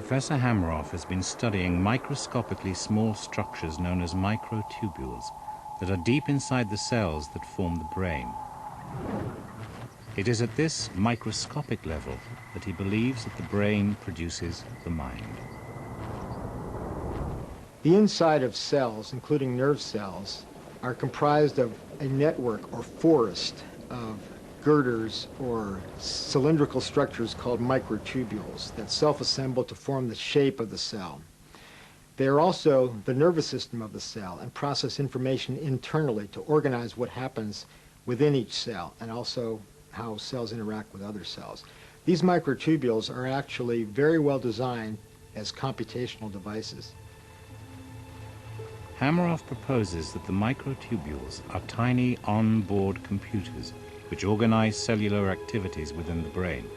Professor Hameroff has been studying microscopically small structures known as microtubules that are deep inside the cells that form the brain. It is at this microscopic level that he believes that the brain produces the mind. The inside of cells, including nerve cells, are comprised of a network or forest of girders or cylindrical structures called microtubules that self-assemble to form the shape of the cell. They are also the nervous system of the cell and process information internally to organize what happens within each cell and also how cells interact with other cells. These microtubules are actually very well designed as computational devices. Hameroff proposes that the microtubules are tiny on-board computers which organize cellular activities within the brain.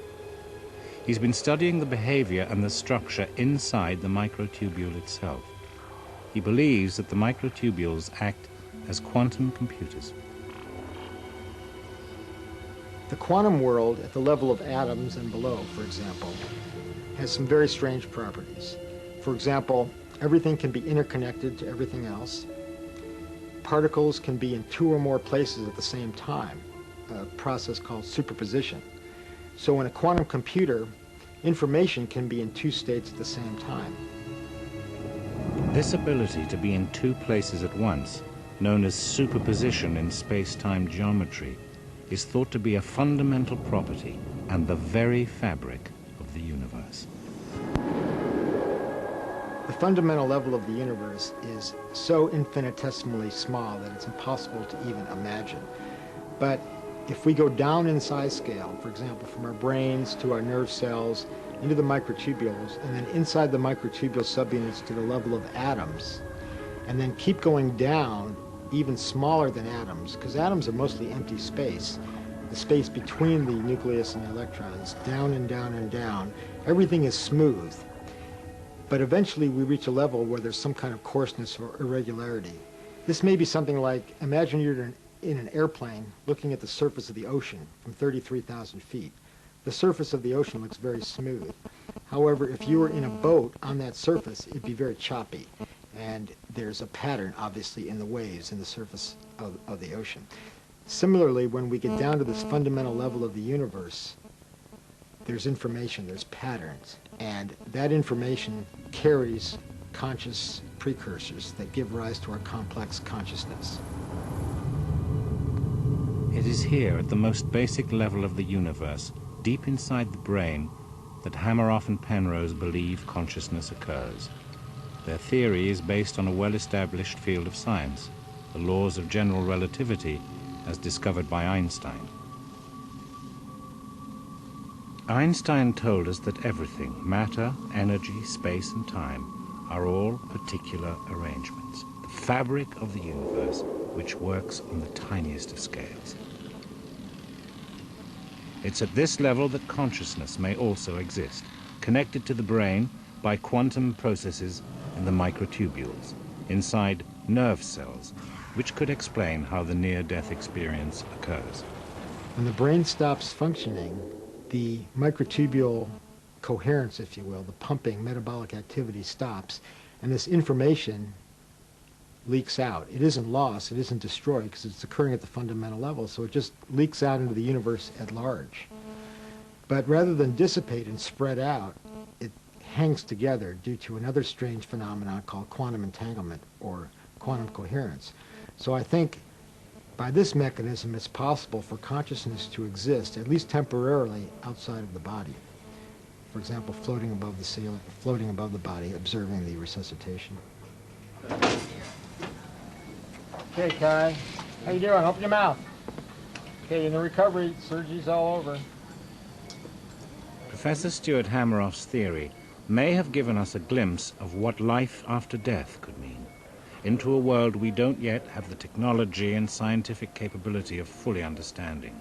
He's been studying the behavior and the structure inside the microtubule itself. He believes that the microtubules act as quantum computers. The quantum world at the level of atoms and below, for example, has some very strange properties. For example, everything can be interconnected to everything else. Particles can be in two or more places at the same time, a process called superposition. So in a quantum computer, information can be in two states at the same time. This ability to be in two places at once, known as superposition in space-time geometry, is thought to be a fundamental property and the very fabric of the universe. The fundamental level of the universe is so infinitesimally small that it's impossible to even imagine. But if we go down in size scale, for example, from our brains to our nerve cells, into the microtubules, and then inside the microtubule subunits to the level of atoms, and then keep going down even smaller than atoms, because atoms are mostly empty space, the space between the nucleus and the electrons, down and down and down, everything is smooth. But eventually we reach a level where there's some kind of coarseness or irregularity. This may be something like, imagine you're in an airplane looking at the surface of the ocean from 33,000 feet. The surface of the ocean looks very smooth. However, if you were in a boat on that surface, it'd be very choppy. And there's a pattern, obviously, in the waves in the surface of the ocean. Similarly, when we get down to this fundamental level of the universe, there's information, there's patterns. And that information carries conscious precursors that give rise to our complex consciousness. It is here, at the most basic level of the universe, deep inside the brain, that Hameroff and Penrose believe consciousness occurs. Their theory is based on a well-established field of science, the laws of general relativity as discovered by Einstein. Einstein told us that everything, matter, energy, space, and time, are all particular arrangements, the fabric of the universe, which works on the tiniest of scales. It's at this level that consciousness may also exist, connected to the brain by quantum processes in the microtubules, inside nerve cells, which could explain how the near-death experience occurs. When the brain stops functioning, the microtubule coherence, if you will, the pumping metabolic activity stops, and this information leaks out. It isn't lost, it isn't destroyed, because it's occurring at the fundamental level, so it just leaks out into the universe at large. But rather than dissipate and spread out, it hangs together due to another strange phenomenon called quantum entanglement or quantum coherence. So I think by this mechanism it's possible for consciousness to exist, at least temporarily, outside of the body. For example, floating above the ceiling, floating above the body, observing the resuscitation. Okay, Kai. How you doing? Open your mouth. Okay, in the recovery, surgery's all over. Professor Stuart Hameroff's theory may have given us a glimpse of what life after death could mean, into a world we don't yet have the technology and scientific capability of fully understanding.